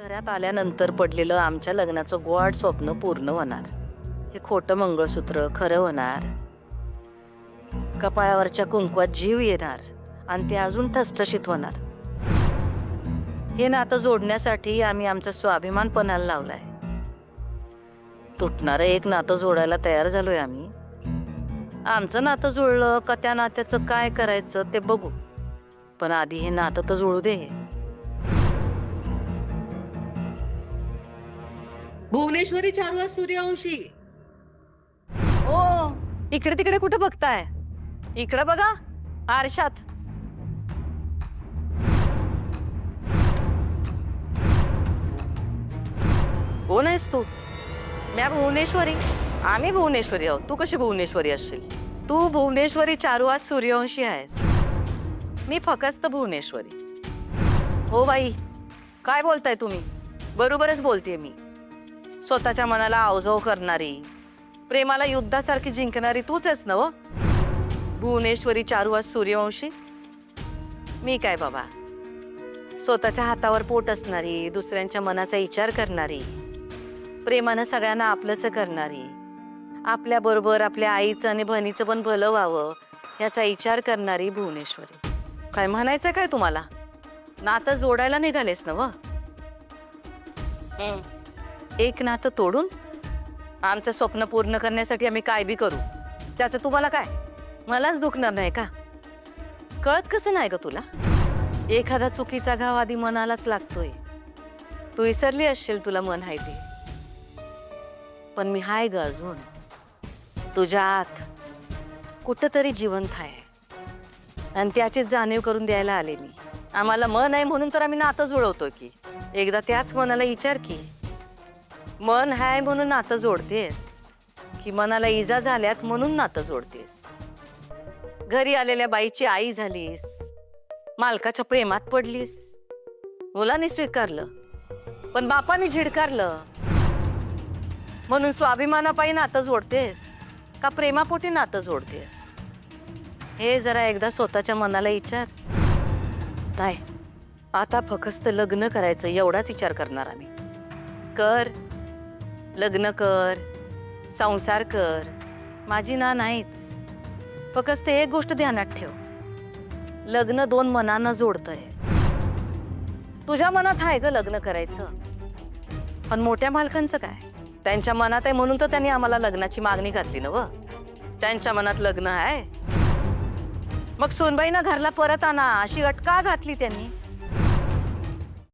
घरात आल्यानंतर पडलेलं आमच्या लग्नाचं गोड स्वप्न पूर्ण होणार. हे खोटं मंगळसूत्र खरं होणार. कपाळावरच्या कुंकवात जीव येणार आणि ते अजून ठसठशीत होणार. हे नातं जोडण्यासाठी आम्ही आमचा स्वाभिमान पणाला लावलाय. तुटणारं एक नातं जोडायला तयार झालोय आम्ही. आमचं नातं जुळलं का त्या नात्याचं काय करायचं ते बघू, पण आधी हे नातं तर जुळू दे. भुवनेश्वरी चारुहास सूर्यवंशी. ओ, इकडे तिकडे कुठे बघताय? इकडे बघा आरशात. कोण आहेस तू? म्या भुवनेश्वरी. आम्ही भुवनेश्वरी आहोत. तू कशी भुवनेश्वरी असशील? तू भुवनेश्वरी चारुहास सूर्यवंशी आहेस. मी फकस्त भुवनेश्वरी. हो बाई, काय बोलताय तुम्ही? बरोबरच बोलतेय मी. स्वतःच्या मनाला अवजव करणारी, प्रेमाला युद्धासारखी जिंकणारी तूच आहेस ना व? भुवनेश्वरी चारुहास सूर्यवंशी. मी काय बाबा, स्वतःच्या हातावर पोट असणारी, दुसऱ्यांच्या मनाचा विचार करणारी, प्रेमानं सगळ्यांना आपलंसं करणारी, आपल्याबरोबर आपल्या आईचं आणि बहिणीचं पण भलं व्हावं याचा विचार करणारी भुवनेश्वरी. काय म्हणायचं काय तुम्हाला? नातं जोडायला निघालेस ना व? एक नातं तोडून आमचं स्वप्न पूर्ण करण्यासाठी आम्ही काय बी करू, त्याचं तुम्हाला काय? मलाच दुखणार नाही का? कळत कसं नाही ग तुला? एखादा चुकीचा घाव आधी मनालाच लागतोय. तू विसरली असशील तुला मन आहे ते, पण मी हाय ग अजून. तुझ्या आत कुठंतरी जिवंत आहे आणि त्याचीच जाणीव करून द्यायला आले मी. आम्हाला मन आहे म्हणून तर आम्ही नातं जुळवतो की. एकदा त्याच मनाला विचार की, मन आहे म्हणून नातं जोडतेस की मनाला इजा झाल्यात म्हणून नातं जोडतेस? घरी आलेल्या बाईची आई झालीस, मालकाच्या प्रेमात पडलीस, मुलाने स्वीकारलं पण बापाने झिडकारलं म्हणून स्वाभिमानापायी नातं जोडतेस का प्रेमापोटी नातं जोडतेस? हे जरा एकदा स्वतःच्या मनाला विचार. काय आता फक्त लग्न करायचं एवढाच विचार करणार आम्ही. कर, लग्न कर, संसार कर, माझी ना नाहीच. फक्त एक गोष्ट ध्यानात ठेव, लग्न दोन मनांना जोडतंय. तुझ्या मनात आहे ग लग्न करायचं, पण मोठ्या मालकांचं काय? त्यांच्या मनात आहे म्हणून तर त्यांनी आम्हाला लग्नाची मागणी घातली ना व? त्यांच्या मनात लग्न आहे, मग सोनबाईंना घरला परत आणा अशी अट का घातली त्यांनी?